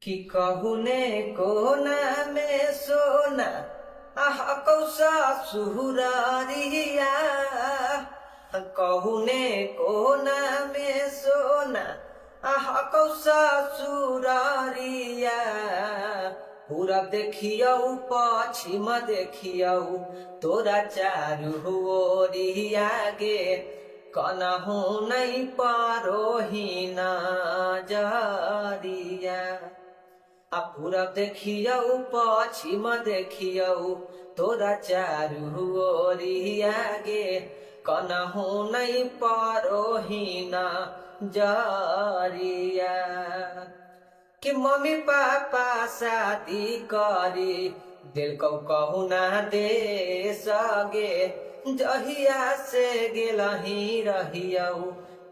कि कहुने कोना में सोना आह कौसा सुहुरारिया कहुने कोना में सोना आह कौसा सुरारिया पूरा देखियौ पश्चिम देखियौ तोरा चारू ओरिया गे कनहु नहीं पारोहिना जारिया पूरा देखियौ पश्चिम देखियौ तोरा चारू ओरिया गे कनहु नहीं पारोहिना जारिया कि मम्मी पापा शादी करी दिल को कहू ना दे सगे जहिया से गेलही रहियौ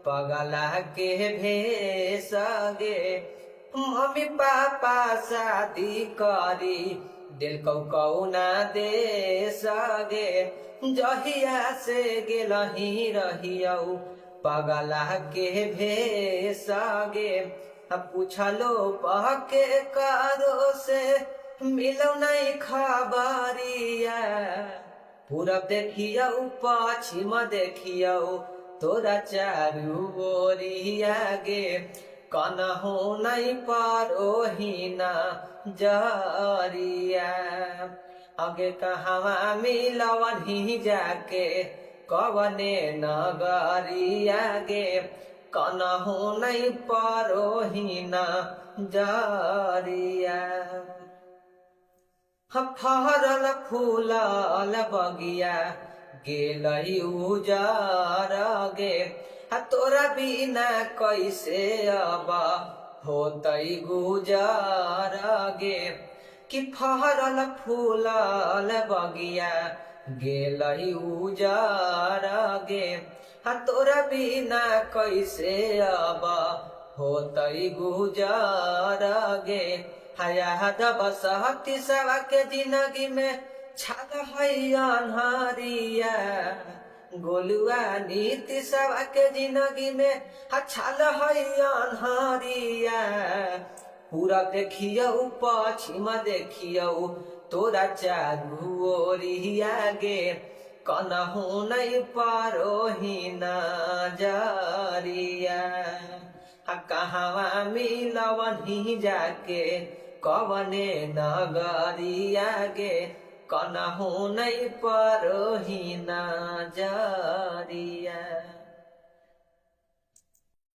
पगला के भेसगे मम्मी पापा शादी करी दिल को कहू ना दे सगे जहिया से गेलही रहियौ पगला के भेसगे पूछलो पके कारो से मिलो नहीं खबरिया पूरब देखियौ पश्चिम देखियौ तोरा चारू ओरिया गे कनहु नहीं पारोहिना जरिया आगे कहवा मिलवही जाके कवने नगरिया गे कनहु नहीं पारोहिना जारिया फरल फूलल बगिया गेलई उजार गे तोरा बिना कैसे अब होतई गुजार गे कि फरल फूलल बगिया गेलई उजार गे तोरा बिना कैसे अब होतई गुजार गे हयाद बसहती सवा के जिंदगी में छाग है अनहरिया गोलुआ नीति सवा के जिंदगी में छाल है अनहरिया पूरा देखियौ पश्चिम देखियौ तोरा चारू ओरिया गे कनहु नहीं पारोहिना जारिया कहवा मिलवही जाके कवने नगरिया गे कनहु नहीं पारोहिना जारिया।